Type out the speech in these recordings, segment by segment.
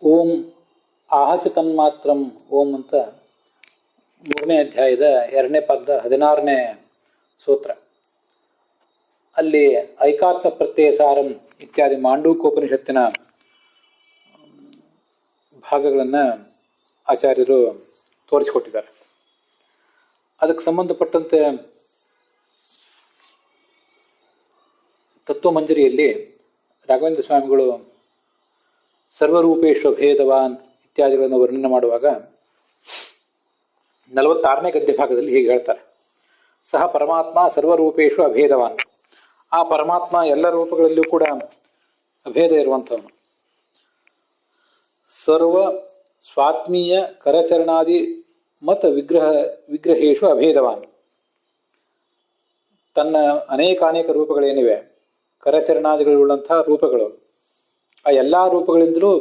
ಓಂ ಆಹಚ ತನ್ಮಾತ್ರಂ ಓಂ ಅಂತ 3ನೇ ಅಧ್ಯಾಯದ 2ನೇ ಪಾದದ 16ನೇ ಸೂತ್ರ. ಅಲ್ಲಿ ಐಕಾತ್ಮ ಪ್ರತ್ಯಯ ಸಾರಂ ಇತ್ಯಾದಿ ಮಾಂಡೂಕೋಪನಿಷತ್ತಿನ ಭಾಗಗಳನ್ನು ಆಚಾರ್ಯರು ತೋರಿಸಿಕೊಟ್ಟಿದ್ದಾರೆ. ಅದಕ್ಕೆ ಸಂಬಂಧಪಟ್ಟಂತೆ ತತ್ವಮಂಜರಿಯಲ್ಲಿ ರಾಘವೇಂದ್ರ ಸ್ವಾಮಿಗಳು ಸರ್ವರೂಪೇಶು ಅಭೇದವಾನ್ ಇತ್ಯಾದಿಗಳನ್ನು ವರ್ಣನೆ ಮಾಡುವಾಗ 46ನೇ ಗದ್ಯ ಭಾಗದಲ್ಲಿ ಹೀಗೆ ಹೇಳ್ತಾರೆ: ಸಹ ಪರಮಾತ್ಮ ಸರ್ವರೂಪೇಶು ಅಭೇದವಾನ್. ಆ ಪರಮಾತ್ಮ ಎಲ್ಲ ರೂಪಗಳಲ್ಲಿಯೂ ಕೂಡ ಅಭೇದ ಇರುವಂಥವನು. ಸರ್ವ ಸ್ವಾತ್ಮೀಯ ಕರಚರಣಾದಿ ಮತ್ ವಿಗ್ರಹೇಶು ಅಭೇದವಾನ್. ತನ್ನ ಅನೇಕಾನೇಕ ರೂಪಗಳೇನಿವೆ, ಕರಚರಣಾದಿಗಳುಳ್ಳಂತಹ ರೂಪಗಳು, ಆ ಎಲ್ಲ ರೂಪಗಳಿಂದಲೂ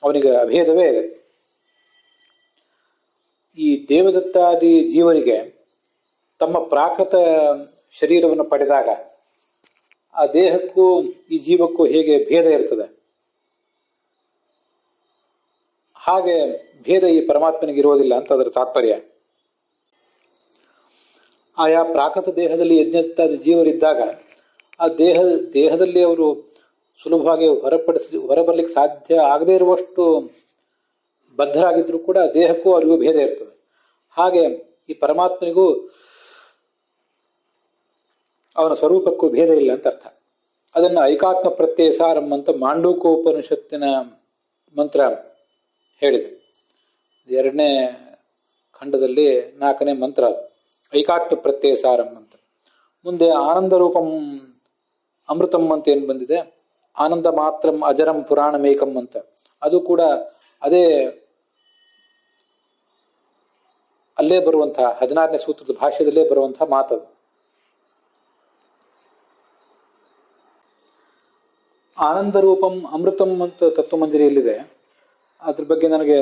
ಅವನಿಗೆ ಅಭೇದವೇ ಇದೆ. ಈ ದೇವದತ್ತಾದಿ ಜೀವರಿಗೆ ತಮ್ಮ ಪ್ರಾಕೃತ ಶರೀರವನ್ನು ಪಡೆದಾಗ ಆ ದೇಹಕ್ಕೂ ಈ ಜೀವಕ್ಕೂ ಹೇಗೆ ಭೇದ ಇರ್ತದೆ, ಹಾಗೆ ಭೇದ ಈ ಪರಮಾತ್ಮನಿಗೆ ಇರೋದಿಲ್ಲ ಅಂತ ಅದರ ತಾತ್ಪರ್ಯ. ಆಯಾ ಪ್ರಾಕೃತ ದೇಹದಲ್ಲಿ ಯಜ್ಞದತ್ತಾದಿ ಜೀವರಿದ್ದಾಗ ಆ ದೇಹದಲ್ಲಿ ಅವರು ಸುಲಭವಾಗಿ ಹೊರಬರಲಿಕ್ಕೆ ಸಾಧ್ಯ ಆಗದೇ ಇರುವಷ್ಟು ಬದ್ಧರಾಗಿದ್ದರೂ ಕೂಡ ದೇಹಕ್ಕೂ ಅವರಿಗೂ ಭೇದ ಇರ್ತದೆ. ಹಾಗೆ ಈ ಪರಮಾತ್ಮನಿಗೂ ಅವನ ಸ್ವರೂಪಕ್ಕೂ ಭೇದ ಇಲ್ಲ ಅಂತ ಅರ್ಥ. ಅದನ್ನು ಐಕಾತ್ಮ ಪ್ರತ್ಯಯ ಸಾರಂ ಅಂತ ಮಾಂಡೂಕೋಪನಿಷತ್ತಿನ ಮಂತ್ರ ಹೇಳಿದೆ. 2ನೇ ಖಂಡದಲ್ಲಿ 4ನೇ ಮಂತ್ರ ಐಕಾತ್ಮ ಪ್ರತ್ಯಯ ಸಾರಂ ಅಂತ. ಮುಂದೆ ಆನಂದ ರೂಪಂ ಅಮೃತಂ ಅಂತ ಏನು ಬಂದಿದೆ, ಆನಂದ ಮಾತ್ರಂ ಅಜರಂ ಪುರಾಣಮೇಕಂ ಅಂತ, ಅದು ಕೂಡ ಅದೇ ಅಲ್ಲೇ ಬರುವಂತಹ 16ನೇ ಸೂತ್ರದ ಭಾಷ್ಯದಲ್ಲೇ ಬರುವಂತಹ ಮಾತದು. ಆನಂದ ರೂಪಂ ಅಮೃತಂ ಅಂತ ತತ್ವಮಂಜರಿಯಲ್ಲಿದೆ. ಅದ್ರ ಬಗ್ಗೆ ನನಗೆ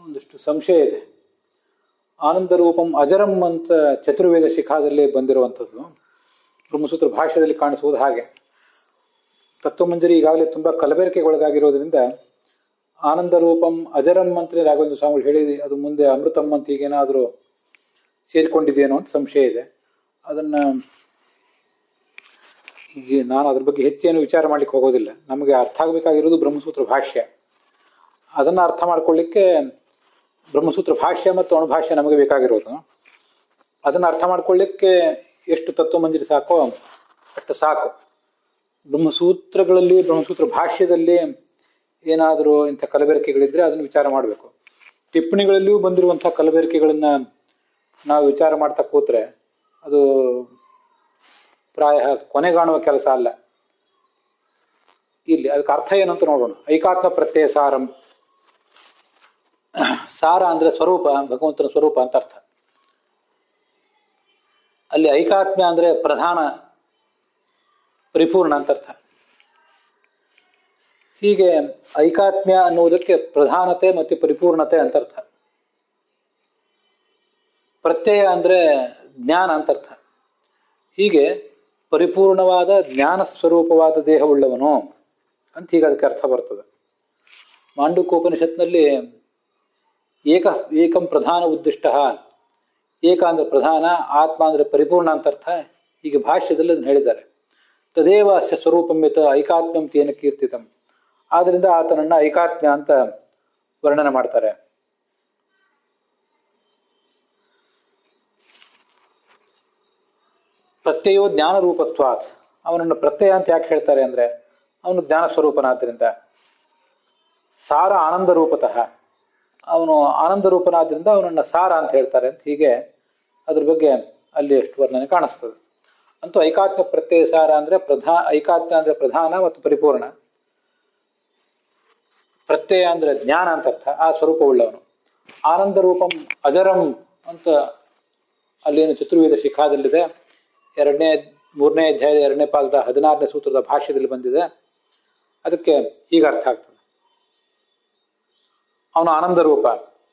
ಒಂದಿಷ್ಟು ಸಂಶಯ ಇದೆ. ಆನಂದ ರೂಪಂ ಅಜರಂ ಅಂತ ಚತುರ್ವೇದ ಶಿಖಾದಲ್ಲಿ ಬಂದಿರುವಂಥದ್ದು, ಬ್ರಹ್ಮಸೂತ್ರ ಭಾಷ್ಯದಲ್ಲಿ ಕಾಣಿಸುವುದು ಹಾಗೆ. ತತ್ವಮಂಜರಿ ಈಗಾಗಲೇ ತುಂಬ ಕಲಬೆರಕೆಗೆ ಒಳಗಾಗಿರೋದ್ರಿಂದ ಆನಂದ ರೂಪಂ ಅಜರಂ ಅಂತ ರಾಘವೇಂದ್ರ ಸ್ವಾಮಿಗಳು ಹೇಳಿದೆ, ಅದು ಮುಂದೆ ಅಮೃತಂ ಅಂತ ಈಗೇನಾದರೂ ಸೇರಿಕೊಂಡಿದೆಯೇನೋ ಅಂತ ಸಂಶಯ ಇದೆ. ಅದನ್ನು ಈಗ ನಾನು ಅದ್ರ ಬಗ್ಗೆ ಹೆಚ್ಚೇನು ವಿಚಾರ ಮಾಡ್ಲಿಕ್ಕೆ ಹೋಗೋದಿಲ್ಲ. ನಮಗೆ ಅರ್ಥ ಆಗಬೇಕಾಗಿರೋದು ಬ್ರಹ್ಮಸೂತ್ರ ಭಾಷ್ಯ. ಅದನ್ನು ಅರ್ಥ ಮಾಡ್ಕೊಳ್ಳಿಕ್ಕೆ ಬ್ರಹ್ಮಸೂತ್ರ ಭಾಷ್ಯ ಮತ್ತು ಅಣುಭಾಷ್ಯ ನಮಗೆ ಬೇಕಾಗಿರೋದು. ಅದನ್ನು ಅರ್ಥ ಮಾಡ್ಕೊಳ್ಳಿಕ್ಕೆ ಎಷ್ಟು ತತ್ವಮಂಜರಿ ಸಾಕೋ ಅಷ್ಟು ಸಾಕು. ಬ್ರಹ್ಮಸೂತ್ರಗಳಲ್ಲಿ ಬ್ರಹ್ಮಸೂತ್ರ ಭಾಷ್ಯದಲ್ಲಿ ಏನಾದರೂ ಇಂಥ ಕಲಬೆರಕೆಗಳಿದ್ರೆ ಅದನ್ನು ವಿಚಾರ ಮಾಡಬೇಕು. ಟಿಪ್ಪಣಿಗಳಲ್ಲಿಯೂ ಬಂದಿರುವಂಥ ಕಲಬೆರಕೆಗಳನ್ನು ನಾವು ವಿಚಾರ ಮಾಡ್ತಾ ಕೂತ್ರೆ ಅದು ಪ್ರಾಯ ಕೊನೆಗಾಣುವ ಕೆಲಸ ಅಲ್ಲ. ಇಲ್ಲಿ ಅದಕ್ಕೆ ಅರ್ಥ ಏನಂತ ನೋಡೋಣ. ಐಕಾತ್ಮ ಪ್ರತ್ಯಯ ಸಾರಂ. ಸಾರ ಅಂದರೆ ಸ್ವರೂಪ, ಭಗವಂತನ ಸ್ವರೂಪ ಅಂತ ಅರ್ಥ. ಅಲ್ಲಿ ಐಕಾತ್ಮ್ಯ ಅಂದರೆ ಪ್ರಧಾನ, ಪರಿಪೂರ್ಣ ಅಂತ ಅರ್ಥ. ಹೀಗೆ ಐಕಾತ್ಮ್ಯ ಅನ್ನುವುದಕ್ಕೆ ಪ್ರಧಾನತೆ ಮತ್ತು ಪರಿಪೂರ್ಣತೆ ಅಂತ ಅರ್ಥ. ಪ್ರತ್ಯಯ ಅಂದರೆ ಜ್ಞಾನ ಅಂತ ಅರ್ಥ. ಹೀಗೆ ಪರಿಪೂರ್ಣವಾದ ಜ್ಞಾನ ಸ್ವರೂಪವಾದ ದೇಹವುಳ್ಳವನು ಅಂತ ಹೀಗೆ ಅದಕ್ಕೆ ಅರ್ಥ ಬರ್ತದೆ. ಮಾಂಡೂಕೋಪನಿಷತ್ನಲ್ಲಿ ಏಕಂ ಪ್ರಧಾನ ಉದ್ದಿಷ್ಟ, ಏಕ ಅಂದರೆ ಪ್ರಧಾನ, ಆತ್ಮ ಅಂದರೆ ಪರಿಪೂರ್ಣ ಅಂತ ಅರ್ಥ. ಹೀಗೆ ಭಾಷ್ಯದಲ್ಲಿ ಅದನ್ನು ಹೇಳಿದ್ದಾರೆ. ತದೇವ ಅಸ್ಯ ಸ್ವರೂಪಂಯತ ಐಕಾತ್ಮ್ಯಂ ತೇನ ಕೀರ್ತಿತಂ. ಆದ್ದರಿಂದ ಆತನನ್ನು ಐಕಾತ್ಮ್ಯ ಅಂತ ವರ್ಣನೆ ಮಾಡ್ತಾರೆ. ಪ್ರತ್ಯಯೋ ಜ್ಞಾನ ರೂಪತ್ವಾತ್. ಅವನನ್ನು ಪ್ರತ್ಯಯ ಅಂತ ಯಾಕೆ ಹೇಳ್ತಾರೆ ಅಂದರೆ ಅವನು ಜ್ಞಾನ ಸ್ವರೂಪನಾದ್ದರಿಂದ. ಸಾರ ಆನಂದ ರೂಪತಃ, ಅವನು ಆನಂದ ರೂಪನಾದ್ರಿಂದ ಅವನನ್ನು ಸಾರ ಅಂತ ಹೇಳ್ತಾರೆ ಅಂತ. ಹೀಗೆ ಅದ್ರ ಬಗ್ಗೆ ಅಲ್ಲಿ ಎಷ್ಟು ವರ್ಣನೆ ಕಾಣಿಸ್ತದೆ. ಅಂತೂ ಐಕಾತ್ಮ್ಯ ಪ್ರತ್ಯಯ ಸಾರ ಅಂದರೆ ಐಕಾತ್ಮ್ಯ ಅಂದರೆ ಪ್ರಧಾನ ಮತ್ತು ಪರಿಪೂರ್ಣ, ಪ್ರತ್ಯಯ ಅಂದರೆ ಜ್ಞಾನ ಅಂತ ಅರ್ಥ, ಆ ಸ್ವರೂಪವುಳ್ಳವನು. ಆನಂದ ರೂಪಂ ಅಜರಂ ಅಂತ ಅಲ್ಲೇನು ಚತುರ್ವೇದ ಶಿಖಾದಲ್ಲಿದೆ. 3ನೇ ಅಧ್ಯಾಯದ 2ನೇ ಪಾದದ 16ನೇ ಸೂತ್ರದ ಭಾಷ್ಯದಲ್ಲಿ ಬಂದಿದೆ. ಅದಕ್ಕೆ ಹೀಗೆ ಅರ್ಥ ಆಗ್ತದೆ. ಅವನು ಆನಂದ ರೂಪ,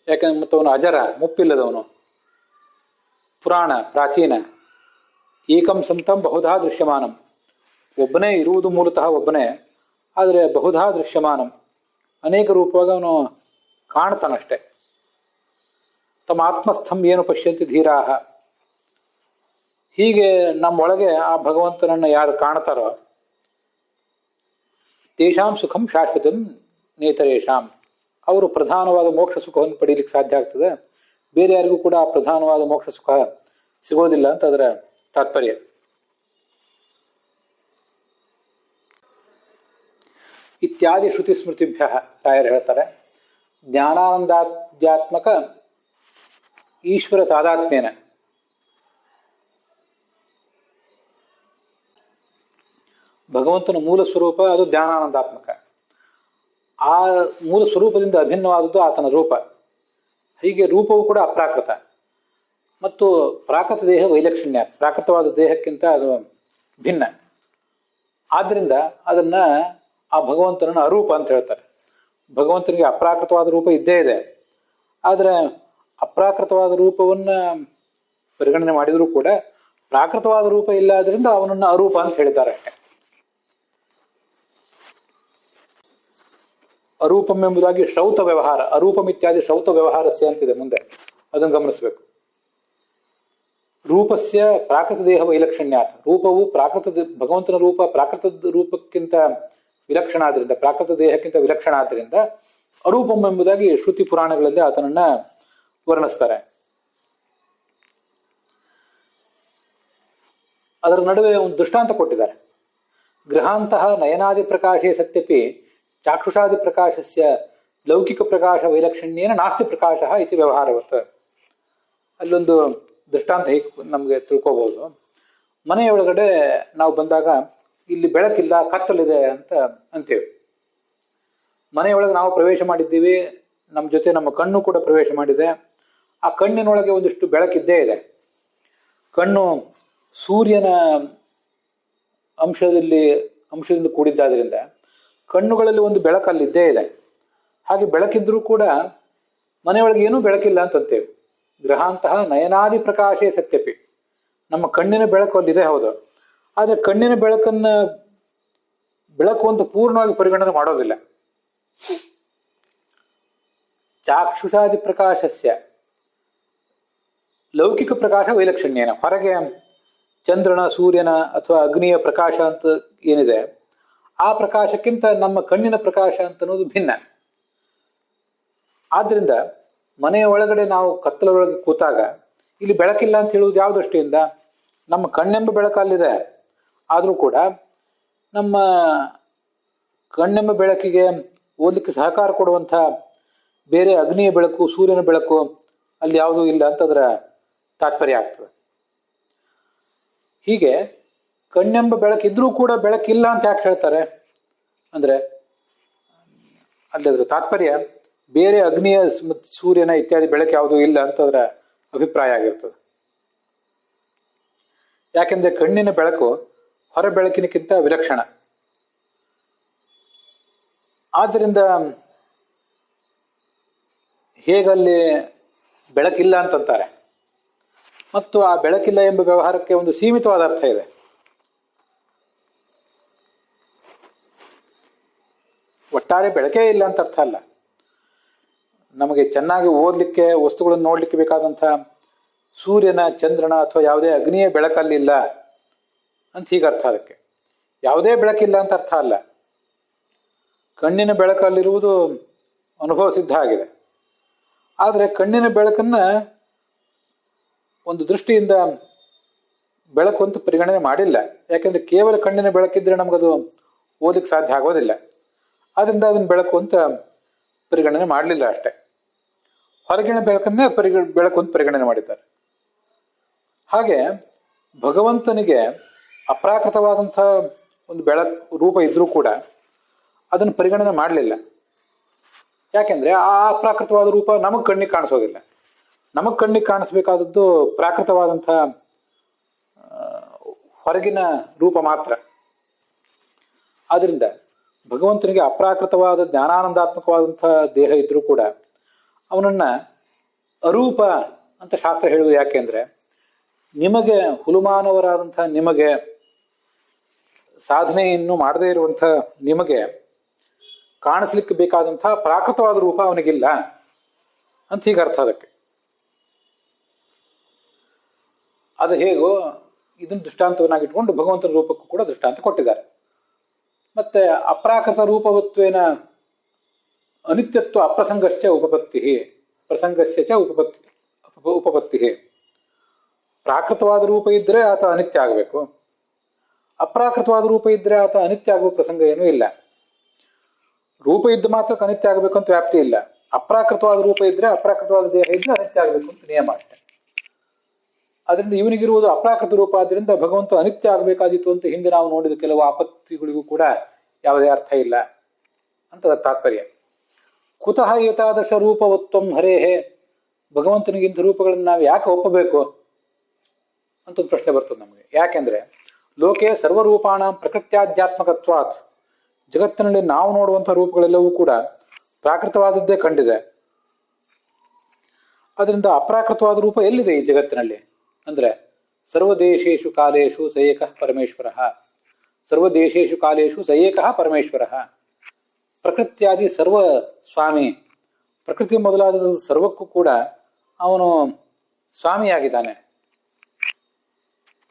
ಯಾಕಂದ್ರೆ ಮತ್ತು ಅವನು ಅಜರ, ಮುಪ್ಪಿಲ್ಲದವನು, ಪುರಾಣ, ಪ್ರಾಚೀನ, ಏಕಂ ಸಂತಂ ಬಹುಧಾ ದೃಶ್ಯಮಾನಂ. ಒಬ್ಬನೇ ಇರುವುದು ಮೂಲತಃ ಒಬ್ಬನೇ, ಆದರೆ ಬಹುಧಾ ದೃಶ್ಯಮಾನಂ, ಅನೇಕ ರೂಪವಾಗಿ ಅವನು ಕಾಣ್ತಾನಷ್ಟೆ. ತಮ್ಮ ಆತ್ಮಸ್ಥಂ ಏನು ಪಶ್ಯಂತಿ ಧೀರಾಹ. ಹೀಗೆ ನಮ್ಮೊಳಗೆ ಆ ಭಗವಂತನನ್ನು ಯಾರು ಕಾಣ್ತಾರೋ ತೇಷಾಂ ಸುಖಂ ಶಾಶ್ವತಂ ನೇತರೇಶಾಂ, ಅವರು ಪ್ರಧಾನವಾದ ಮೋಕ್ಷ ಸುಖವನ್ನು ಪಡೀಲಿಕ್ಕೆ ಸಾಧ್ಯ ಆಗ್ತದೆ. ಬೇರೆ ಯಾರಿಗೂ ಕೂಡ ಆ ಪ್ರಧಾನವಾದ ಮೋಕ್ಷ ಸುಖ ಸಿಗೋದಿಲ್ಲ ಅಂತ ಅದರ ತಾತ್ಪರ್ಯ. ಇತ್ಯಾದಿ ಶ್ರುತಿ ಸ್ಮೃತಿಭ್ಯ ರಾಯರು ಹೇಳ್ತಾರೆ. ಜ್ಞಾನಾನಂದಾಧ್ಯಾತ್ಮಕ ಈಶ್ವರ ತಾದಾತ್ಮ್ಯನ ಭಗವಂತನ ಮೂಲ ಸ್ವರೂಪ ಅದು ಜ್ಞಾನಾನಂದಾತ್ಮಕ. ಆ ಮೂಲ ಸ್ವರೂಪದಿಂದ ಅಭಿನ್ನವಾದದ್ದು ಆತನ ರೂಪ. ಹೀಗೆ ರೂಪವು ಕೂಡ ಅಪ್ರಾಕೃತ ಮತ್ತು ಪ್ರಾಕೃತ ದೇಹ ವೈಲಕ್ಷಣ್ಯ, ಪ್ರಾಕೃತವಾದ ದೇಹಕ್ಕಿಂತ ಅದು ಭಿನ್ನ. ಆದ್ದರಿಂದ ಅದನ್ನ ಆ ಭಗವಂತನನ್ನು ಅರೂಪ ಅಂತ ಹೇಳ್ತಾರೆ. ಭಗವಂತನಿಗೆ ಅಪ್ರಾಕೃತವಾದ ರೂಪ ಇದ್ದೇ ಇದೆ. ಆದರೆ ಅಪ್ರಾಕೃತವಾದ ರೂಪವನ್ನ ಪರಿಗಣನೆ ಮಾಡಿದರೂ ಕೂಡ ಪ್ರಾಕೃತವಾದ ರೂಪ ಇಲ್ಲ, ಆದ್ರಿಂದ ಅವನನ್ನು ಅರೂಪ ಅಂತ ಹೇಳಿದ್ದಾರೆ ಅಷ್ಟೆ. ಅರೂಪಂ ಎಂಬುದಾಗಿ ಶ್ರೌತ ವ್ಯವಹಾರ, ಅರೂಪಂ ಇತ್ಯಾದಿ ಶ್ರೌತ ವ್ಯವಹಾರಸ್ಯ ಅಂತಿದೆ ಮುಂದೆ, ಅದನ್ನು ಗಮನಿಸಬೇಕು. ರೂಪಸ್ಯ ಪ್ರಾಕೃತ ದೇಹ ವೈಲಕ್ಷಣ್ಯಾತ್, ರೂಪವು ಭಗವಂತನ ರೂಪ ಪ್ರಾಕೃತ ರೂಪಕ್ಕಿಂತ ವಿಲಕ್ಷಣ ಆದ್ರಿಂದ, ಪ್ರಾಕೃತ ದೇಹಕ್ಕಿಂತ ವಿಲಕ್ಷಣ ಆದ್ರಿಂದ ಅರೂಪಂ ಎಂಬುದಾಗಿ ಶ್ರುತಿ ಪುರಾಣಗಳಲ್ಲಿ ಆತನನ್ನ ವರ್ಣಿಸ್ತಾರೆ. ಅದರ ನಡುವೆ ಒಂದು ದೃಷ್ಟಾಂತ ಕೊಟ್ಟಿದ್ದಾರೆ. ಗೃಹಾಂತಹ ನಯನಾದಿ ಪ್ರಕಾಶೇ ಸತ್ಯಪಿ ಚಾಕ್ಷುಷಾದಿ ಪ್ರಕಾಶಸ್ಯ ಲೌಕಿಕ ಪ್ರಕಾಶ ವೈಲಕ್ಷಣ್ಯೇನ ನಾಸ್ತಿ ಪ್ರಕಾಶ ಇತಿ ವ್ಯವಹಾರವತ್. ಅಲ್ಲೊಂದು ದೃಷ್ಟಾಂತ ಹೀಗೆ ನಮಗೆ ತಿಳ್ಕೋಬಹುದು. ಮನೆಯೊಳಗಡೆ ನಾವು ಬಂದಾಗ ಇಲ್ಲಿ ಬೆಳಕಿಲ್ಲ, ಕತ್ತಲಿದೆ ಅಂತ ಅಂತೀವಿ. ಮನೆಯೊಳಗೆ ನಾವು ಪ್ರವೇಶ ಮಾಡಿದ್ದೀವಿ, ನಮ್ಮ ಜೊತೆ ನಮ್ಮ ಕಣ್ಣು ಕೂಡ ಪ್ರವೇಶ ಮಾಡಿದೆ. ಆ ಕಣ್ಣಿನೊಳಗೆ ಒಂದಿಷ್ಟು ಬೆಳಕಿದ್ದೇ ಇದೆ. ಕಣ್ಣು ಸೂರ್ಯನ ಅಂಶದಿಂದ ಕೂಡಿದ್ದಾದ್ರಿಂದ ಕಣ್ಣುಗಳಲ್ಲಿ ಒಂದು ಬೆಳಕಲ್ಲಿದ್ದೇ ಇದೆ. ಹಾಗೆ ಬೆಳಕಿದ್ರೂ ಕೂಡ ಮನೆಯೊಳಗೆ ಏನೂ ಬೆಳಕಿಲ್ಲ ಅಂತಂತೇವೆ. ಗೃಹಾಂತಹ ನಯನಾದಿ ಪ್ರಕಾಶೇ ಸತ್ಯಪಿ, ನಮ್ಮ ಕಣ್ಣಿನ ಬೆಳಕು ಅಲ್ಲಿದೆ, ಹೌದು. ಆದರೆ ಕಣ್ಣಿನ ಬೆಳಕು ಅಂತ ಪೂರ್ಣವಾಗಿ ಪರಿಗಣನೆ ಮಾಡೋದಿಲ್ಲ. ಚಾಕ್ಷುಷಾದಿ ಪ್ರಕಾಶಸ್ಯ ಲೌಕಿಕ ಪ್ರಕಾಶ ವೈಲಕ್ಷಣ್ಯೇನ, ಹೊರಗೆ ಚಂದ್ರನ ಸೂರ್ಯನ ಅಥವಾ ಅಗ್ನಿಯ ಪ್ರಕಾಶ ಅಂತ ಏನಿದೆ ಆ ಪ್ರಕಾಶಕ್ಕಿಂತ ನಮ್ಮ ಕಣ್ಣಿನ ಪ್ರಕಾಶ ಅಂತ ಅನ್ನೋದು ಭಿನ್ನ. ಆದ್ರಿಂದ ಮನೆಯ ಒಳಗಡೆ ನಾವು ಕತ್ತಲೊಳಗೆ ಕೂತಾಗ ಇಲ್ಲಿ ಬೆಳಕಿಲ್ಲ ಅಂತ ಹೇಳುವುದು ಯಾವ ದೃಷ್ಟಿಯಿಂದ? ನಮ್ಮ ಕಣ್ಣೆಂಬ ಬೆಳಕಲ್ಲಿದೆ, ಆದರೂ ಕೂಡ ನಮ್ಮ ಕಣ್ಣೆಂಬ ಬೆಳಕಿಗೆ ಓದಲಿಕ್ಕೆ ಸಹಕಾರ ಕೊಡುವಂಥ ಬೇರೆ ಅಗ್ನಿಯ ಬೆಳಕು, ಸೂರ್ಯನ ಬೆಳಕು ಅಲ್ಲಿ ಯಾವುದೂ ಇಲ್ಲ ಅಂತ ಅದರ ತಾತ್ಪರ್ಯ ಆಗ್ತದೆ. ಹೀಗೆ ಕಣ್ಣೆಂಬ ಬೆಳಕಿದ್ರೂ ಕೂಡ ಬೆಳಕಿಲ್ಲ ಅಂತ ಯಾಕೆ ಹೇಳ್ತಾರೆ ಅಂದ್ರೆ ಅಲ್ಲಿ ಅದರ ತಾತ್ಪರ್ಯ ಬೇರೆ ಅಗ್ನಿಯ ಸೂರ್ಯನ ಇತ್ಯಾದಿ ಬೆಳಕು ಯಾವುದೂ ಇಲ್ಲ ಅಂತ ಅದರ ಅಭಿಪ್ರಾಯ ಆಗಿರ್ತದೆ. ಯಾಕೆಂದ್ರೆ ಕಣ್ಣಿನ ಬೆಳಕು ಹೊರ ಬೆಳಕಿನಕ್ಕಿಂತ ವಿಲಕ್ಷಣ. ಆದ್ದರಿಂದ ಹೇಗಲ್ಲಿ ಬೆಳಕಿಲ್ಲ ಅಂತಂತಾರೆ, ಮತ್ತು ಆ ಬೆಳಕಿಲ್ಲ ಎಂಬ ವ್ಯವಹಾರಕ್ಕೆ ಒಂದು ಸೀಮಿತವಾದ ಅರ್ಥ ಇದೆ. ಒಟ್ಟಾರೆ ಬೆಳಕೇ ಇಲ್ಲ ಅಂತ ಅರ್ಥ ಅಲ್ಲ. ನಮಗೆ ಚೆನ್ನಾಗಿ ಓದಲಿಕ್ಕೆ, ವಸ್ತುಗಳನ್ನು ನೋಡ್ಲಿಕ್ಕೆ ಬೇಕಾದಂಥ ಸೂರ್ಯನ, ಚಂದ್ರನ ಅಥವಾ ಯಾವುದೇ ಅಗ್ನಿಯ ಬೆಳಕಲ್ಲಿಲ್ಲ ಅಂತ ಹೀಗೆ ಅರ್ಥ. ಅದಕ್ಕೆ ಯಾವುದೇ ಬೆಳಕಿಲ್ಲ ಅಂತ ಅರ್ಥ ಅಲ್ಲ. ಕಣ್ಣಿನ ಬೆಳಕಲ್ಲಿರುವುದು ಅನುಭವ ಸಿದ್ಧ ಆಗಿದೆ. ಆದರೆ ಕಣ್ಣಿನ ಬೆಳಕನ್ನ ಒಂದು ದೃಷ್ಟಿಯಿಂದ ಬೆಳಕು ಅಂತ ಪರಿಗಣನೆ ಮಾಡಿಲ್ಲ. ಯಾಕೆಂದ್ರೆ ಕೇವಲ ಕಣ್ಣಿನ ಬೆಳಕಿದ್ರೆ ನಮಗದು ಓದಲಿಕ್ಕೆ ಸಾಧ್ಯ ಆಗೋದಿಲ್ಲ. ಆದ್ರಿಂದ ಅದನ್ನ ಬೆಳಕು ಅಂತ ಪರಿಗಣನೆ ಮಾಡಲಿಲ್ಲ ಅಷ್ಟೆ. ಹೊರಗಿನ ಬೆಳಕನ್ನೇ ಬೆಳಕು ಅಂತ ಪರಿಗಣನೆ ಮಾಡಿದ್ದಾರೆ. ಹಾಗೆ ಭಗವಂತನಿಗೆ ಅಪ್ರಾಕೃತವಾದಂಥ ಒಂದು ರೂಪ ಇದ್ರೂ ಕೂಡ ಅದನ್ನು ಪರಿಗಣನೆ ಮಾಡಲಿಲ್ಲ. ಯಾಕೆಂದ್ರೆ ಆ ಅಪ್ರಾಕೃತವಾದ ರೂಪ ನಮಗೆ ಕಣ್ಣಿಗೆ ಕಾಣಿಸೋದಿಲ್ಲ. ನಮಗೆ ಕಣ್ಣಿಗೆ ಕಾಣಿಸ್ಬೇಕಾದದ್ದು ಪ್ರಾಕೃತವಾದಂಥ ಹೊರಗಿನ ರೂಪ ಮಾತ್ರ. ಆದ್ರಿಂದ ಭಗವಂತನಿಗೆ ಅಪ್ರಾಕೃತವಾದ ಜ್ಞಾನಾನಂದಾತ್ಮಕವಾದಂಥ ದೇಹ ಇದ್ರೂ ಕೂಡ ಅವನನ್ನ ಅರೂಪ ಅಂತ ಶಾಸ್ತ್ರ ಹೇಳುವುದು. ಯಾಕೆಂದ್ರೆ ನಿಮಗೆ, ಹುಲುಮಾನವರಾದಂಥ ನಿಮಗೆ, ಸಾಧನೆಯನ್ನು ಮಾಡದೇ ಇರುವಂಥ ನಿಮಗೆ ಕಾಣಿಸ್ಲಿಕ್ಕೆ ಬೇಕಾದಂತಹ ಪ್ರಾಕೃತವಾದ ರೂಪ ಅವನಿಗಿಲ್ಲ ಅಂತ ಹೀಗೆ ಅರ್ಥ ಅದಕ್ಕೆ. ಅದು ಹೇಗೋ ಇದನ್ನು ದೃಷ್ಟಾಂತವನ್ನಾಗಿಟ್ಕೊಂಡು ಭಗವಂತನ ರೂಪಕ್ಕೂ ಕೂಡ ದೃಷ್ಟಾಂತ ಕೊಟ್ಟಿದ್ದಾರೆ. ಮತ್ತೆ ಅಪ್ರಾಕೃತ ರೂಪವತ್ವೇನ ಅನಿತ್ಯತ್ವ ಅಪ್ರಸಂಗಶ್ಚ ಉಪಪತ್ತಿ, ಪ್ರಸಂಗಸ್ಯ ಚ ಉಪಪತ್ತಿ. ಪ್ರಾಕೃತವಾದ ರೂಪ ಇದ್ರೆ ಆತ ಅನಿತ್ಯ ಆಗಬೇಕು, ಅಪ್ರಾಕೃತವಾದ ರೂಪ ಇದ್ರೆ ಆತ ಅನಿತ್ಯ ಆಗುವ ಪ್ರಸಂಗ ಏನೂ ಇಲ್ಲ. ರೂಪ ಇದ್ದು ಮಾತ್ರ ಅನಿತ್ಯ ಆಗಬೇಕು ಅಂತ ವ್ಯಾಪ್ತಿ ಇಲ್ಲ. ಅಪ್ರಾಕೃತವಾದ ರೂಪ ಇದ್ರೆ, ಅಪ್ರಾಕೃತವಾದ ದೇಹ ಇದ್ರೆ ಅನಿತ್ಯ ಆಗಬೇಕು ಅಂತ ನಿಯಮ ಅಷ್ಟೆ. ಅದರಿಂದ ಇವನಿಗಿರುವುದು ಅಪ್ರಾಕೃತ ರೂಪ, ಆದ್ರಿಂದ ಭಗವಂತ ಅನಿತ್ಯ ಆಗಬೇಕಾದಿತ್ತು ಅಂತ ಹಿಂದೆ ನಾವು ನೋಡಿದ ಕೆಲವು ಆಪತ್ತಿಗಳಿಗೂ ಕೂಡ ಯಾವುದೇ ಅರ್ಥ ಇಲ್ಲ ಅಂತ ತಾತ್ಪರ್ಯ. ಕುತಃ ಏತಾದಶ ರೂಪವತ್ವಂ ಹರೇಹೇ, ಭಗವಂತನಿಗೆ ಇಂಥ ರೂಪಗಳನ್ನು ನಾವು ಯಾಕೆ ಒಪ್ಪಬೇಕು ಅಂತ ಒಂದು ಪ್ರಶ್ನೆ ಬರ್ತದೆ ನಮಗೆ. ಯಾಕೆಂದ್ರೆ ಲೋಕೆ ಸರ್ವರೂಪಾಣ ಪ್ರಕೃತ್ಯಾಧ್ಯಾತ್ಮಕತ್ವಾತ್, ಜಗತ್ತಿನಲ್ಲಿ ನಾವು ನೋಡುವಂಥ ರೂಪಗಳೆಲ್ಲವೂ ಕೂಡ ಪ್ರಾಕೃತವಾದದ್ದೇ ಕಂಡಿದೆ. ಅದರಿಂದ ಅಪ್ರಾಕೃತವಾದ ರೂಪ ಎಲ್ಲಿದೆ ಈ ಜಗತ್ತಿನಲ್ಲಿ ಅಂದ್ರೆ ಸರ್ವದೇಶೇಶು ಕಾಲೇಶು ಸಏಕಃ ಪರಮೇಶ್ವರ, ಸರ್ವದೇಶೇಶು ಕಾಲೇಶು ಸಏಕಃ ಪರಮೇಶ್ವರ. ಪ್ರಕೃತ್ಯಾದಿ ಸರ್ವ ಸ್ವಾಮಿ, ಪ್ರಕೃತಿ ಮೊದಲಾದ ಸರ್ವಕ್ಕೂ ಕೂಡ ಅವನು ಸ್ವಾಮಿಯಾಗಿದ್ದಾನೆ,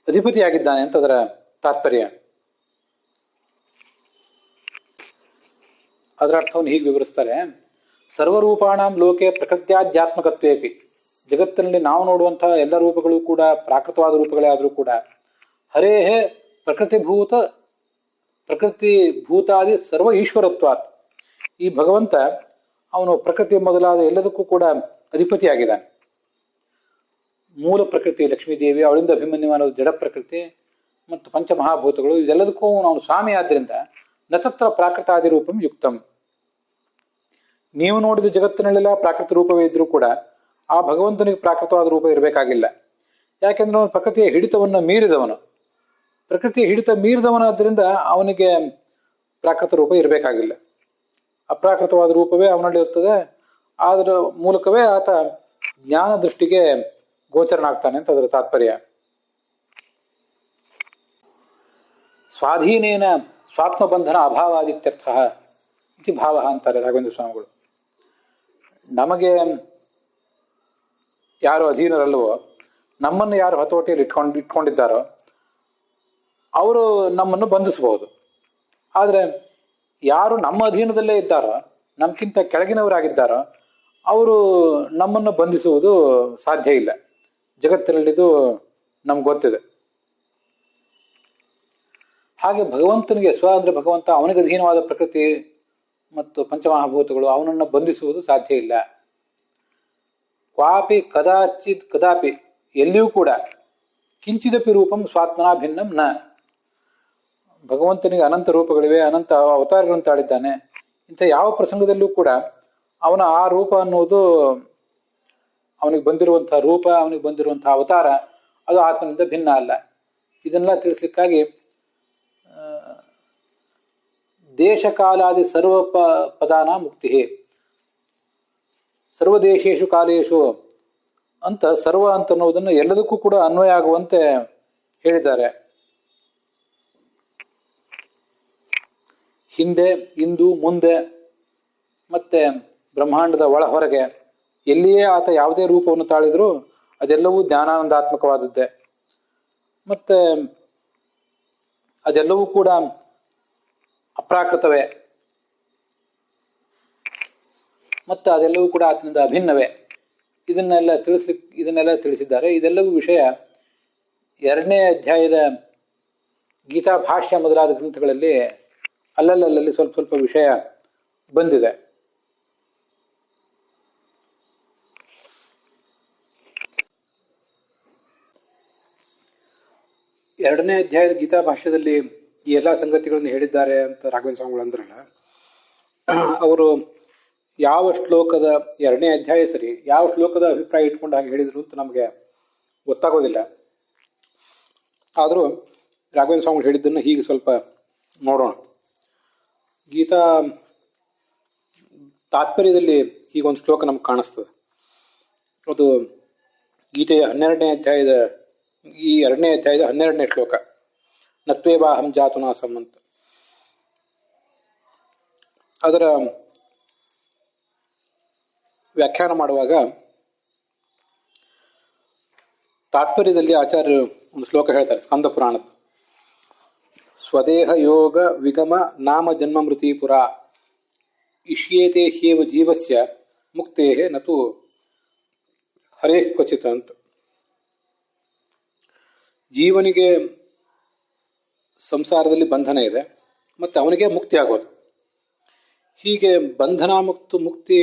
ಅಧಿಪತಿಯಾಗಿದ್ದಾನೆ ಅಂತ ಅದರ ತಾತ್ಪರ್ಯ. ಅದರ ಅರ್ಥವನ್ನು ಹೀಗೆ ವಿವರಿಸ್ತಾರೆ. ಸರ್ವರೂಪಾಣಂ ಲೋಕೆ ಪ್ರಕೃತ್ಯಾಧ್ಯಾತ್ಮಕತ್ವೇಪಿ, ಜಗತ್ತಿನಲ್ಲಿ ನಾವು ನೋಡುವಂತಹ ಎಲ್ಲ ರೂಪಗಳು ಕೂಡ ಪ್ರಾಕೃತವಾದ ರೂಪಗಳೇ ಆದರೂ ಕೂಡ ಹರೇಹೇ ಪ್ರಕೃತಿ ಭೂತಾದಿ ಸರ್ವ ಈಶ್ವರತ್ವಾತ್, ಈ ಭಗವಂತ ಅವನು ಪ್ರಕೃತಿ ಮೊದಲಾದ ಎಲ್ಲದಕ್ಕೂ ಕೂಡ ಅಧಿಪತಿಯಾಗಿದ್ದಾನೆ. ಮೂಲ ಪ್ರಕೃತಿ ಲಕ್ಷ್ಮೀದೇವಿ, ಅವಳಿಂದ ಅಭಿಮನ್ಯವಾದ ಜಡ ಪ್ರಕೃತಿ ಮತ್ತು ಪಂಚಮಹಾಭೂತಗಳು, ಇದೆಲ್ಲದಕ್ಕೂ ಅವನು ಸ್ವಾಮಿ. ಆದ್ದರಿಂದ ನತತ್ರ ಪ್ರಾಕೃತಾದಿ ರೂಪಂ ಯುಕ್ತಂ. ನೀವು ನೋಡಿದ ಜಗತ್ತಿನಲ್ಲೆಲ್ಲ ಪ್ರಾಕೃತ ರೂಪವೇ ಇದ್ರೂ ಕೂಡ ಆ ಭಗವಂತನಿಗೆ ಪ್ರಾಕೃತವಾದ ರೂಪ ಇರಬೇಕಾಗಿಲ್ಲ. ಯಾಕೆಂದ್ರೆ ಅವನು ಪ್ರಕೃತಿಯ ಹಿಡಿತವನ್ನು ಮೀರಿದವನು, ಪ್ರಕೃತಿಯ ಹಿಡಿತ ಮೀರಿದವನಾದ್ರಿಂದ ಅವನಿಗೆ ಪ್ರಾಕೃತ ರೂಪ ಇರಬೇಕಾಗಿಲ್ಲ. ಅಪ್ರಾಕೃತವಾದ ರೂಪವೇ ಅವನಲ್ಲಿ ಇರ್ತದೆ. ಅದರ ಮೂಲಕವೇ ಆತ ಜ್ಞಾನ ದೃಷ್ಟಿಗೆ ಗೋಚರನಾಗ್ತಾನೆ ಅಂತ ಅದರ ತಾತ್ಪರ್ಯ. ಸ್ವಾಧೀನೇನ ಸ್ವಾತ್ಮಬಂಧನ ಅಭಾವಾದಿತ್ಯರ್ಥ ಇತಿ ಭಾವ ಅಂತಾರೆ ರಾಘವೇಂದ್ರ ಸ್ವಾಮಿಗಳು. ನಮಗೆ ಯಾರು ಅಧೀನರಲ್ವೋ, ನಮ್ಮನ್ನು ಯಾರು ಹತೋಟಿಯಲ್ಲಿ ಇಟ್ಕೊಂಡಿದ್ದಾರೋ ಅವರು ನಮ್ಮನ್ನು ಬಂಧಿಸಬಹುದು. ಆದರೆ ಯಾರು ನಮ್ಮ ಅಧೀನದಲ್ಲೇ ಇದ್ದಾರೋ, ನಮ್ಗಿಂತ ಕೆಳಗಿನವರಾಗಿದ್ದಾರೋ ಅವರು ನಮ್ಮನ್ನು ಬಂಧಿಸುವುದು ಸಾಧ್ಯ ಇಲ್ಲ. ಜಗತ್ತಿನಲ್ಲಿದು ನಮ್ಗೆ ಗೊತ್ತಿದೆ. ಹಾಗೆ ಭಗವಂತನಿಗೆ ಅಂದ್ರೆ ಭಗವಂತ, ಅವನಿಗೆ ಅಧೀನವಾದ ಪ್ರಕೃತಿ ಮತ್ತು ಪಂಚಮಹಾಭೂತಗಳು ಅವನನ್ನು ಬಂಧಿಸುವುದು ಸಾಧ್ಯ ಇಲ್ಲ. ಕ್ವಾಪಿ ಕದಾಪಿ ಎಲ್ಲಿಯೂ ಕೂಡ ಕಿಂಚಿದಪಿ ರೂಪಂ ಸ್ವಾತ್ಮನಾ ಭಿನ್ನಂ ನ. ಭಗವಂತನಿಗೆ ಅನಂತ ರೂಪಗಳಿವೆ, ಅನಂತ ಅವತಾರಗಳನ್ನು ತಾಳಿದ್ದಾನೆ. ಇಂಥ ಯಾವ ಪ್ರಸಂಗದಲ್ಲೂ ಕೂಡ ಅವನ ಆ ರೂಪ ಅನ್ನುವುದು, ಅವನಿಗೆ ಬಂದಿರುವಂತಹ ರೂಪ, ಅವನಿಗೆ ಬಂದಿರುವಂತಹ ಅವತಾರ ಅದು ಆತ್ಮನಿಂದ ಭಿನ್ನ ಅಲ್ಲ. ಇದನ್ನೆಲ್ಲ ತಿಳಿಸ್ಲಿಕ್ಕಾಗಿ ದೇಶಕಾಲಾದಿ ಸರ್ವ ಪದಾನ ಮುಕ್ತಿ, ಸರ್ವದೇಶೇಶು ಕಾಲೇಶು ಅಂತ ಸರ್ವ ಅಂತ ಅನ್ನೋದನ್ನು ಎಲ್ಲದಕ್ಕೂ ಕೂಡ ಅನ್ವಯ ಆಗುವಂತೆ ಹೇಳಿದ್ದಾರೆ. ಹಿಂದೆ, ಇಂದು, ಮುಂದೆ ಮತ್ತೆ ಬ್ರಹ್ಮಾಂಡದ ಒಳ ಹೊರಗೆ ಎಲ್ಲಿಯೇ ಆತ ಯಾವುದೇ ರೂಪವನ್ನು ತಾಳಿದ್ರೂ ಅದೆಲ್ಲವೂ ಜ್ಞಾನಾನಂದಾತ್ಮಕವಾದದ್ದೇ. ಮತ್ತೆ ಅದೆಲ್ಲವೂ ಕೂಡ ಅಪ್ರಾಕೃತವೇ, ಮತ್ತು ಅದೆಲ್ಲವೂ ಕೂಡ ಆತನಿಂದ ಅಭಿನ್ನವೇ. ಇದನ್ನೆಲ್ಲ ತಿಳಿಸಿದ್ದಾರೆ. ಇದೆಲ್ಲವೂ ವಿಷಯ 2ನೇ ಅಧ್ಯಾಯದ ಗೀತಾ ಭಾಷ್ಯ ಮೊದಲಾದ ಗ್ರಂಥಗಳಲ್ಲಿ ಅಲ್ಲಲ್ಲಿ ಸ್ವಲ್ಪ ಸ್ವಲ್ಪ ವಿಷಯ ಬಂದಿದೆ. ಎರಡನೇ ಅಧ್ಯಾಯದ ಗೀತಾ ಭಾಷ್ಯದಲ್ಲಿ ಈ ಎಲ್ಲ ಸಂಗತಿಗಳನ್ನು ಹೇಳಿದ್ದಾರೆ ಅಂತ ರಾಘವೇಂದ್ರ ಸ್ವಾಮಿಗಳು ಅಂದ್ರಲ್ಲ, ಅವರು ಯಾವ ಶ್ಲೋಕದ 2ನೇ ಅಧ್ಯಾಯ ಸರಿ, ಯಾವ ಶ್ಲೋಕದ ಅಭಿಪ್ರಾಯ ಇಟ್ಕೊಂಡು ಹಾಗೆ ಹೇಳಿದ್ರು ಅಂತ ನಮಗೆ ಗೊತ್ತಾಗೋದಿಲ್ಲ. ಆದರೂ ರಾಘವೇಂದ್ರ ಸ್ವಾಮಿಗಳು ಹೇಳಿದ್ದನ್ನು ಹೀಗೆ ಸ್ವಲ್ಪ ನೋಡೋಣ. ಗೀತಾ ತಾತ್ಪರ್ಯದಲ್ಲಿ ಹೀಗೊಂದು ಶ್ಲೋಕ ನಮ್ಗೆ ಕಾಣಿಸ್ತದೆ. ಅದು ಗೀತೆಯ 12ನೇ ಅಧ್ಯಾಯದ 12ನೇ ಶ್ಲೋಕ, ನತ್ವೇವಾಹಂ ಜಾತು ನಾಸಂ ಅಂತ. ಅದರ ವ್ಯಾಖ್ಯಾನ ಮಾಡುವಾಗ ತಾತ್ಪರ್ಯದಲ್ಲಿ ಆಚಾರ್ಯರು ಒಂದು ಶ್ಲೋಕ ಹೇಳ್ತಾರೆ, ಸ್ಕಂದ ಪುರಾಣದ. ಸ್ವದೇಹ ಯೋಗ ವಿಗಮ ನಾಮ ಜನ್ಮ ಮೃತಿ ಪುರ ಇಷ್ಯೇತೆ ಹ್ಯೇವ ಜೀವಸ್ಯ ಮುಕ್ತೇ ನತು ಹರೇ ಕ್ವಚಿತ್ ಅಂತ. ಜೀವನಿಗೆ ಸಂಸಾರದಲ್ಲಿ ಬಂಧನ ಇದೆ, ಮತ್ತು ಅವನಿಗೆ ಮುಕ್ತಿ ಆಗೋದು. ಹೀಗೆ ಬಂಧನ ಮತ್ತು ಮುಕ್ತಿ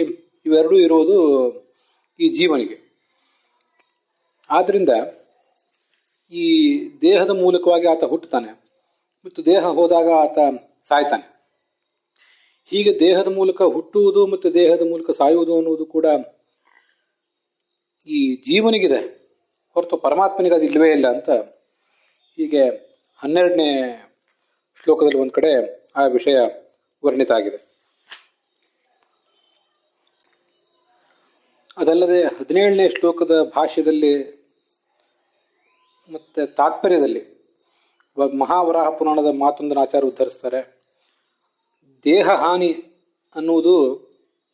ಇವೆರಡೂ ಇರೋದು ಈ ಜೀವನಿಗೆ. ಆದ್ದರಿಂದ ಈ ದೇಹದ ಮೂಲಕವಾಗಿ ಆತ ಹುಟ್ಟುತ್ತಾನೆ, ಮತ್ತು ದೇಹ ಹೋದಾಗ ಆತ ಸಾಯ್ತಾನೆ. ಹೀಗೆ ದೇಹದ ಮೂಲಕ ಹುಟ್ಟುವುದು ಮತ್ತು ದೇಹದ ಮೂಲಕ ಸಾಯುವುದು ಅನ್ನುವುದು ಕೂಡ ಈ ಜೀವನಿಗಿದೆ, ಹೊರತು ಪರಮಾತ್ಮನಿಗೆ ಅದು ಇಲ್ಲವೇ ಇಲ್ಲ ಅಂತ ಹೀಗೆ 12ನೇ ಶ್ಲೋಕದಲ್ಲಿ ಒಂದು ಕಡೆ ಆ ವಿಷಯ ವರ್ಣಿತ ಆಗಿದೆ. ಅದಲ್ಲದೆ 17ನೇ ಶ್ಲೋಕದ ಭಾಷ್ಯದಲ್ಲಿ ಮತ್ತೆ ತಾತ್ಪರ್ಯದಲ್ಲಿ ಮಹಾವರಾಹ ಪುರಾಣದ ಮಾತೊಂದನ್ನು ಆಚಾರ್ಯ ಉದ್ಧರಿಸ್ತಾರೆ. ದೇಹ ಹಾನಿ ಅನ್ನುವುದು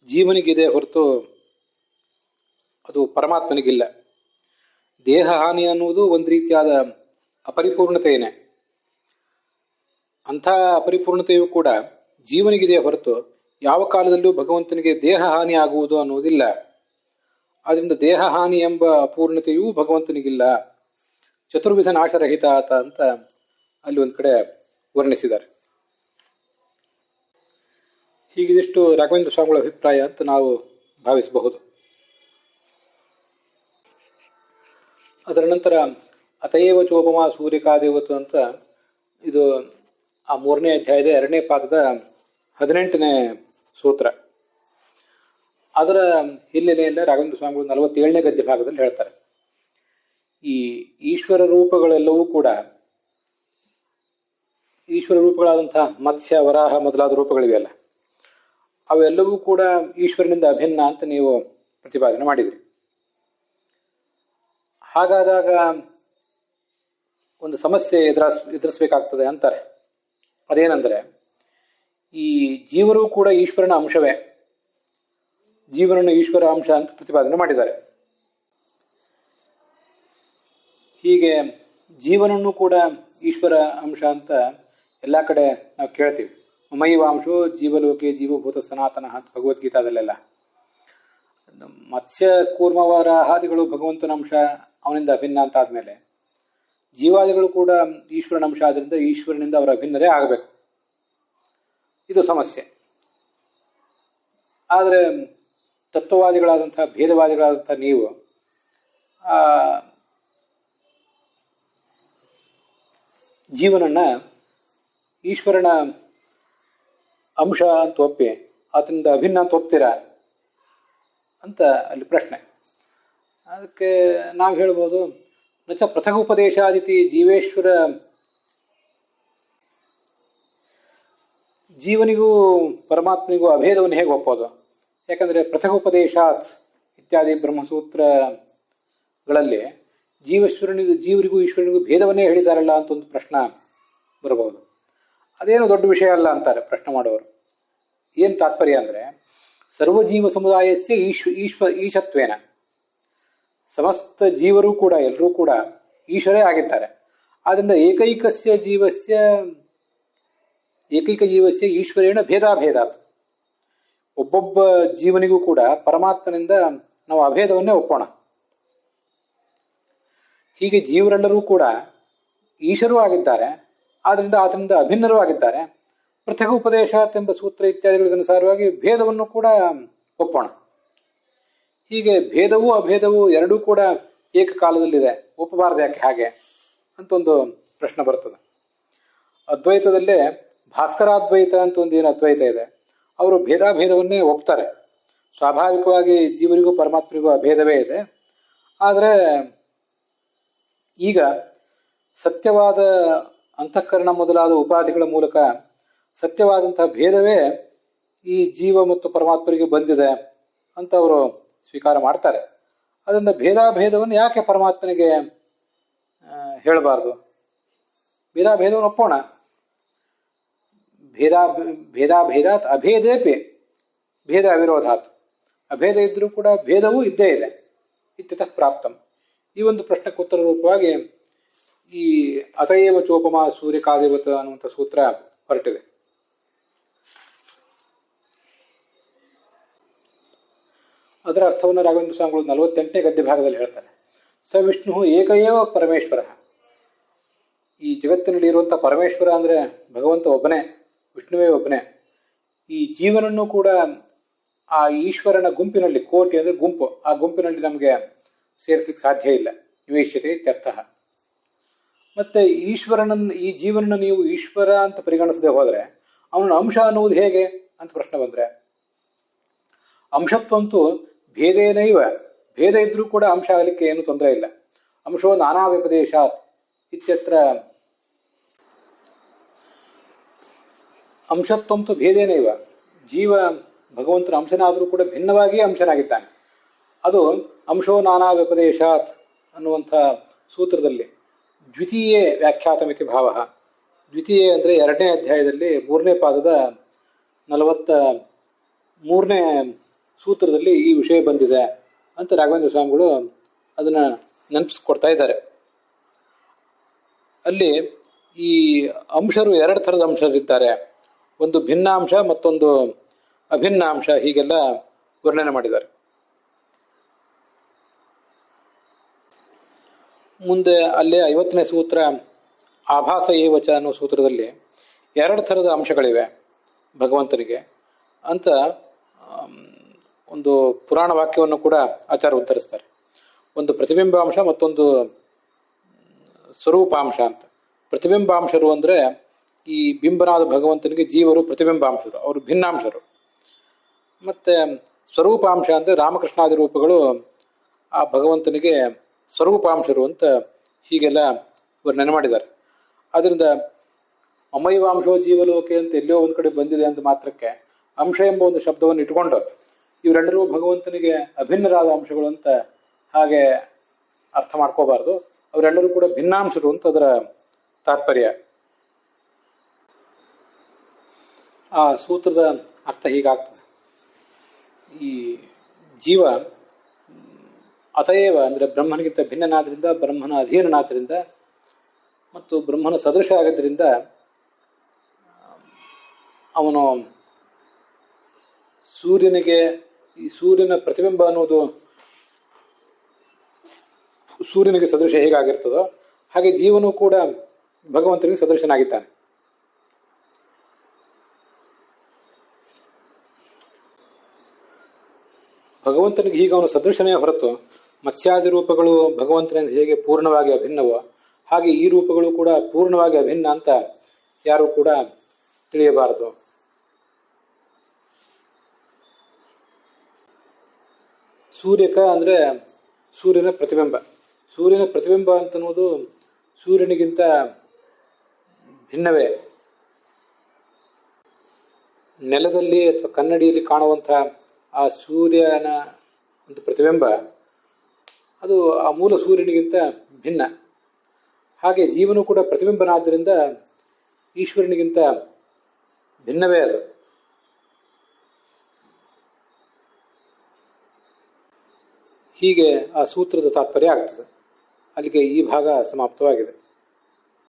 ಜೀವನಿಗಿದೆ, ಹೊರತು ಅದು ಪರಮಾತ್ಮನಿಗಿಲ್ಲ. ದೇಹ ಹಾನಿ ಅನ್ನುವುದು ಒಂದು ರೀತಿಯಾದ ಅಪರಿಪೂರ್ಣತೆಯೇ. ಅಂಥ ಅಪರಿಪೂರ್ಣತೆಯೂ ಕೂಡ ಜೀವನಿಗಿದೆ, ಹೊರತು ಯಾವ ಕಾಲದಲ್ಲೂ ಭಗವಂತನಿಗೆ ದೇಹ ಹಾನಿ ಆಗುವುದು ಅನ್ನುವುದಿಲ್ಲ. ಆದ್ದರಿಂದ ದೇಹ ಹಾನಿ ಎಂಬ ಅಪೂರ್ಣತೆಯೂ ಭಗವಂತನಿಗಿಲ್ಲ. ಚತುರ್ವಿಧ ನಾಶರಹಿತ ಆತ ಅಂತ ಅಲ್ಲಿ ಒಂದು ಕಡೆ ವರ್ಣಿಸಿದ್ದಾರೆ. ಹೀಗಿದಿಷ್ಟು ರಾಘವೇಂದ್ರ ಸ್ವಾಮಿಗಳ ಅಭಿಪ್ರಾಯ ಅಂತ ನಾವು ಭಾವಿಸಬಹುದು. ಅದರ ನಂತರ ಅತಯೇವ ಚೋಪಮ ಸೂರ್ಯಕಾದೇವತು ಅಂತ, ಇದು ಆ 3ನೇ ಅಧ್ಯಾಯದ 2ನೇ ಪಾದದ 18ನೇ ಸೂತ್ರ. ಅದರ ಹಿನ್ನೆಲೆಯಿಂದ ರಾಘವೇಂದ್ರ ಸ್ವಾಮಿಗಳು 47ನೇ ಗದ್ಯ ಭಾಗದಲ್ಲಿ ಹೇಳ್ತಾರೆ, ಈ ಈಶ್ವರ ರೂಪಗಳೆಲ್ಲವೂ ಕೂಡ, ಈಶ್ವರ ರೂಪಗಳಾದಂತಹ ಮತ್ಸ್ಯ ವರಾಹ ಮೊದಲಾದ ರೂಪಗಳಿವೆಯಲ್ಲ, ಅವೆಲ್ಲವೂ ಕೂಡ ಈಶ್ವರನಿಂದ ಅಭಿನ್ನ ಅಂತ ನೀವು ಪ್ರತಿಪಾದನೆ ಮಾಡಿದ್ರಿ. ಹಾಗಾದಾಗ ಒಂದು ಸಮಸ್ಯೆ ಎದುರಿಸಬೇಕಾಗ್ತದೆ ಅಂತಾರೆ. ಅದೇನೆಂದರೆ, ಈ ಜೀವರು ಕೂಡ ಈಶ್ವರನ ಅಂಶವೇ, ಜೀವನನ್ನು ಈಶ್ವರ ಅಂಶ ಅಂತ ಪ್ರತಿಪಾದನೆ ಮಾಡಿದ್ದಾರೆ. ಹೀಗೆ ಜೀವನನ್ನು ಕೂಡ ಈಶ್ವರ ಅಂಶ ಅಂತ ಎಲ್ಲ ಕಡೆ ನಾವು ಕೇಳ್ತೀವಿ. ಮಮೈವಾಂಶೋ ಜೀವಲೋಕೆ ಜೀವಭೂತ ಸನಾತನ ಅಂತ ಭಗವದ್ಗೀತಾದಲ್ಲೆಲ್ಲ. ಮತ್ಸ್ಯ ಕೂರ್ಮವರಾಹಾದಿಗಳು ಭಗವಂತನ ಅಂಶ, ಅವನಿಂದ ಅಭಿನ್ನ ಅಂತ ಆದಮೇಲೆ ಜೀವಾದಿಗಳು ಕೂಡ ಈಶ್ವರನ ಅಂಶ ಆದ್ದರಿಂದ ಈಶ್ವರನಿಂದ ಅವರ ಅಭಿನ್ನರೇ ಆಗಬೇಕು. ಇದು ಸಮಸ್ಯೆ. ಆದರೆ ತತ್ವವಾದಿಗಳಾದಂತಹ ಭೇದವಾದಿಗಳಾದಂತಹ ನೀವು ಜೀವನನ್ನ ಈಶ್ವರನ ಅಂಶ ಅಂತ ಒಪ್ಪಿ ಆತನಿಂದ ಅಭಿನ್ನ ಅಂತ ಒಪ್ತೀರಾ ಅಂತ ಅಲ್ಲಿ ಪ್ರಶ್ನೆ. ಅದಕ್ಕೆ ನಾವು ಹೇಳ್ಬೋದು, ನಚ ಪೃಥಕ್ ಉಪದೇಶಾದಿತಿ ಜೀವೇಶ್ವರ, ಜೀವನಿಗೂ ಪರಮಾತ್ಮನಿಗೂ ಅಭೇದವನ್ನು ಹೇಗೆ ಒಪ್ಪೋದು? ಯಾಕಂದರೆ ಪೃಥಕ್ ಉಪದೇಶಾತ್ ಇತ್ಯಾದಿ ಬ್ರಹ್ಮಸೂತ್ರಗಳಲ್ಲಿ ಜೀವರಿಗೂ ಈಶ್ವರನಿಗೂ ಭೇದವನ್ನೇ ಹೇಳಿದಾರಲ್ಲ ಅಂತ ಒಂದು ಪ್ರಶ್ನೆ ಬರಬಹುದು. ಅದೇನು ದೊಡ್ಡ ವಿಷಯ ಅಲ್ಲ ಅಂತಾರೆ ಪ್ರಶ್ನೆ ಮಾಡೋರು. ಏನು ತಾತ್ಪರ್ಯ ಅಂದರೆ, ಸರ್ವಜೀವ ಸಮುದಾಯಸ್ಯ ಈಶತ್ವೇನ, ಸಮಸ್ತ ಜೀವರು ಕೂಡ ಎಲ್ಲರೂ ಕೂಡ ಈಶ್ವರೇ ಆಗಿದ್ದಾರೆ. ಆದ್ದರಿಂದ ಏಕೈಕ ಜೀವಸ್ಯ ಈಶ್ವರೇಣ ಭೇದಾಭೇದಾತ್, ಒಬ್ಬೊಬ್ಬ ಜೀವನಿಗೂ ಕೂಡ ಪರಮಾತ್ಮನಿಂದ ನಾವು ಅಭೇದವನ್ನೇ ಒಪ್ಪೋಣ. ಹೀಗೆ ಜೀವರೆಲ್ಲರೂ ಕೂಡ ಈಶ್ವರೂ ಆಗಿದ್ದಾರೆ, ಆದ್ದರಿಂದ ಆತನಿಂದ ಅಭಿನ್ನರೂ ಆಗಿದ್ದಾರೆ. ಪೃಥಕ್ ಉಪದೇಶಾತ್ ಎಂಬ ಸೂತ್ರ ಇತ್ಯಾದಿಗಳಿಗನುಸಾರವಾಗಿ ಭೇದವನ್ನು ಕೂಡ ಒಪ್ಪೋಣ. ಹೀಗೆ ಭೇದವೂ ಅಭೇದವೂ ಎರಡೂ ಕೂಡ ಏಕಕಾಲದಲ್ಲಿದೆ, ಒಪ್ಪಬಾರದು ಯಾಕೆ ಹಾಗೆ ಅಂತ ಒಂದು ಪ್ರಶ್ನೆ ಬರ್ತದೆ. ಅದ್ವೈತದಲ್ಲೇ ಭಾಸ್ಕರಾದ್ವೈತ ಅಂತ ಒಂದು ಏನು ಅದ್ವೈತ ಇದೆ, ಅವರು ಭೇದಾಭೇದವನ್ನೇ ಒಪ್ತಾರೆ. ಸ್ವಾಭಾವಿಕವಾಗಿ ಜೀವರಿಗೂ ಪರಮಾತ್ಮರಿಗೂ ಅಭೇದವೇ ಇದೆ. ಆದರೆ ಈಗ ಸತ್ಯವಾದ ಅಂತಃಕರಣ ಮೊದಲಾದ ಉಪಾಧಿಗಳ ಮೂಲಕ ಸತ್ಯವಾದಂತಹ ಭೇದವೇ ಈ ಜೀವ ಮತ್ತು ಪರಮಾತ್ಮರಿಗೆ ಬಂದಿದೆ ಅಂತ ಅವರು ಸ್ವೀಕಾರ ಮಾಡ್ತಾರೆ. ಅದರಿಂದ ಭೇದಾಭೇದವನ್ನು ಯಾಕೆ ಪರಮಾತ್ಮನಿಗೆ ಹೇಳಬಾರ್ದು? ಭೇದಾಭೇದವನ್ನು ಒಪ್ಪೋಣ. ಭೇದಾ ಭೇದಾಭೇದಾತ್ ಅಭೇದೇಪಿ ಭೇದ ಅವಿರೋಧಾತ್, ಅಭೇದ ಇದ್ದರೂ ಕೂಡ ಭೇದವೂ ಇದ್ದೇ ಇದೆ. ಇತ್ಯತಃ ಪ್ರಾಪ್ತಂ. ಈ ಒಂದು ಪ್ರಶ್ನೆಗೆ ಉತ್ತರ ರೂಪವಾಗಿ ಈ ಅತಯೇವ ಚೋಪಮ ಸೂರ್ಯಕಾದೇವತ ಅನ್ನುವಂಥ ಸೂತ್ರ ಹೊರಟಿದೆ. ಅದರ ಅರ್ಥವನ್ನು ರಾಘವೇಂದ್ರ ಸ್ವಾಮಿಗಳು 48ನೇ ಗದ್ಯ ಭಾಗದಲ್ಲಿ ಹೇಳ್ತಾರೆ. ಸ ವಿಷ್ಣು ಏಕಏವ ಪರಮೇಶ್ವರ. ಈ ಜಗತ್ತಿನಲ್ಲಿ ಇರುವಂಥ ಪರಮೇಶ್ವರ ಅಂದರೆ ಭಗವಂತ ಒಬ್ಬನೇ, ವಿಷ್ಣುವೇ ಒಬ್ಬನೇ. ಈ ಜೀವನನ್ನು ಕೂಡ ಆ ಈಶ್ವರನ ಗುಂಪಿನಲ್ಲಿ, ಕೋಟಿ ಅಂದರೆ ಗುಂಪು, ಆ ಗುಂಪಿನಲ್ಲಿ ನಮಗೆ ಸೇರಿಸಲಿಕ್ಕೆ ಸಾಧ್ಯ ಇಲ್ಲ. ನಿವೇಶ್ಯತೆ ಇತ್ಯರ್ಥ. ಮತ್ತೆ ಈ ಜೀವನನ ನೀವು ಈಶ್ವರ ಅಂತ ಪರಿಗಣಿಸದೆ ಹೋದರೆ ಅವನ ಅಂಶ ಅನ್ನುವುದು ಹೇಗೆ ಅಂತ ಪ್ರಶ್ನೆ ಬಂದರೆ, ಅಂಶತ್ವಂತೂ ಭೇದೇನೈವ, ಭೇದ ಇದ್ರೂ ಕೂಡ ಅಂಶ ಆಗಲಿಕ್ಕೆ ಏನು ತೊಂದರೆ ಇಲ್ಲ. ಅಂಶೋ ನಾನಾ ವ್ಯಪದೇಶಾತ್ ಇತ್ಯತ್ರ ಅಂಶತ್ವಂತೂ ಭೇದೇನೈವ. ಜೀವ ಭಗವಂತನ ಅಂಶನಾದರೂ ಕೂಡ ಭಿನ್ನವಾಗಿಯೇ ಅಂಶನಾಗಿದ್ದಾನೆ. ಅದು ಅಂಶೋ ನಾನಾ ವ್ಯಪದೇಶಾತ್ ಅನ್ನುವಂಥ ಸೂತ್ರದಲ್ಲಿ ದ್ವಿತೀಯೇ ವ್ಯಾಖ್ಯಾತಮಿತಿ ಭಾವ. ದ್ವಿತೀಯ ಅಂದರೆ 2ನೇ ಅಧ್ಯಾಯದಲ್ಲಿ 3ನೇ ಪಾದದ 43ನೇ ಸೂತ್ರದಲ್ಲಿ ಈ ವಿಷಯ ಬಂದಿದೆ ಅಂತ ರಾಘವೇಂದ್ರ ಸ್ವಾಮಿಗಳು ಅದನ್ನು ನೆನಪಿಸ್ಕೊಡ್ತಾ ಇದ್ದಾರೆ. ಅಲ್ಲಿ ಈ ಅಂಶರು 2 ಥರದ ಅಂಶರಿದ್ದಾರೆ. ಒಂದು ಭಿನ್ನಾಂಶ, ಮತ್ತೊಂದು ಅಭಿನ್ನಾಂಶ, ಹೀಗೆಲ್ಲ ವರ್ಣನೆ ಮಾಡಿದ್ದಾರೆ. ಮುಂದೆ ಅಲ್ಲೇ 50ನೇ ಸೂತ್ರ ಆಭಾಸ ಏವಚ ಅನ್ನೋ ಸೂತ್ರದಲ್ಲಿ 2 ಥರದ ಅಂಶಗಳಿವೆ ಭಗವಂತನಿಗೆ ಅಂತ ಒಂದು ಪುರಾಣ ವಾಕ್ಯವನ್ನು ಕೂಡ ಆಚಾರ್ಯ ಉತ್ತರಿಸ್ತಾರೆ. ಒಂದು ಪ್ರತಿಬಿಂಬಾಂಶ, ಮತ್ತೊಂದು ಸ್ವರೂಪಾಂಶ ಅಂತ. ಪ್ರತಿಬಿಂಬಾಂಶರು ಅಂದರೆ ಈ ಬಿಂಬನಾದ ಭಗವಂತನಿಗೆ ಜೀವರು ಪ್ರತಿಬಿಂಬಾಂಶರು, ಅವರು ಭಿನ್ನಾಂಶರು. ಮತ್ತು ಸ್ವರೂಪಾಂಶ ಅಂದರೆ ರಾಮಕೃಷ್ಣಾದಿ ರೂಪಗಳು ಆ ಭಗವಂತನಿಗೆ ಸ್ವರೂಪಾಂಶರು ಅಂತ ಹೀಗೆಲ್ಲ ವರ್ಣನೆ ಮಾಡಿದ್ದಾರೆ. ಆದ್ದರಿಂದ ಮಮೈವಾಂಶೋ ಜೀವಲೋಕೆ ಅಂತ ಎಲ್ಲೋ ಒಂದು ಕಡೆ ಬಂದಿದೆ ಅಂತ ಮಾತ್ರಕ್ಕೆ ಅಂಶ ಎಂಬ ಒಂದು ಶಬ್ದವನ್ನು ಇಟ್ಕೊಂಡು ಇವರೆಲ್ಲರೂ ಭಗವಂತನಿಗೆ ಅಭಿನ್ನರಾದ ಅಂಶಗಳು ಅಂತ ಹಾಗೆ ಅರ್ಥ ಮಾಡ್ಕೋಬಾರ್ದು. ಅವರೆಲ್ಲರೂ ಕೂಡ ಭಿನ್ನಾಂಶರು ಅಂತ ಅದರ ತಾತ್ಪರ್ಯ. ಆ ಸೂತ್ರದ ಅರ್ಥ ಹೀಗಾಗ್ತದೆ. ಈ ಜೀವ ಅತಯೇವ ಅಂದರೆ ಬ್ರಹ್ಮನಿಗಿಂತ ಭಿನ್ನನಾದ್ರಿಂದ, ಬ್ರಹ್ಮನ ಅಧೀನನಾದ್ರಿಂದ ಮತ್ತು ಬ್ರಹ್ಮನ ಸದೃಶ ಆಗೋದ್ರಿಂದ ಅವನು ಸೂರ್ಯನಿಗೆ, ಈ ಸೂರ್ಯನ ಪ್ರತಿಬಿಂಬ ಅನ್ನೋದು ಸೂರ್ಯನಿಗೆ ಸದೃಶ ಹೇಗಾಗಿರ್ತದೋ ಹಾಗೆ ಜೀವನು ಕೂಡ ಭಗವಂತನಿಗೆ ಸದೃಶನಾಗಿದ್ದಾನೆ. ಭಗವಂತನಿಗೆ ಹೀಗೆ ಅವನು ಸದೃಶನೇ ಹೊರತು ಮತ್ಸ್ಯಾದಿ ರೂಪಗಳು ಭಗವಂತನಿಂದ ಹೇಗೆ ಪೂರ್ಣವಾಗಿ ಅಭಿನ್ನವೋ ಹಾಗೆ ಈ ರೂಪಗಳು ಕೂಡ ಪೂರ್ಣವಾಗಿ ಅಭಿನ್ನ ಅಂತ ಯಾರು ಕೂಡ ತಿಳಿಯಬಾರದು. ಸೂರ್ಯಕ ಅಂದರೆ ಸೂರ್ಯನ ಪ್ರತಿಬಿಂಬ. ಸೂರ್ಯನ ಪ್ರತಿಬಿಂಬ ಅಂತನ್ನುವುದು ಸೂರ್ಯನಿಗಿಂತ ಭಿನ್ನವೇ. ನೆಲದಲ್ಲಿ ಅಥವಾ ಕನ್ನಡಿಯಲ್ಲಿ ಕಾಣುವಂಥ ಆ ಸೂರ್ಯನ ಒಂದು ಪ್ರತಿಬಿಂಬ ಅದು ಆ ಮೂಲ ಸೂರ್ಯನಿಗಿಂತ ಭಿನ್ನ. ಹಾಗೆ ಜೀವನು ಕೂಡ ಪ್ರತಿಬಿಂಬನಾದ್ದರಿಂದ ಈಶ್ವರನಿಗಿಂತ ಭಿನ್ನವೇ ಅದು. ಹೀಗೆ ಆ ಸೂತ್ರದ ತಾತ್ಪರ್ಯ ಆಗ್ತದೆ. ಅಲ್ಲಿಗೆ ಈ ಭಾಗ ಸಮಾಪ್ತವಾಗಿದೆ.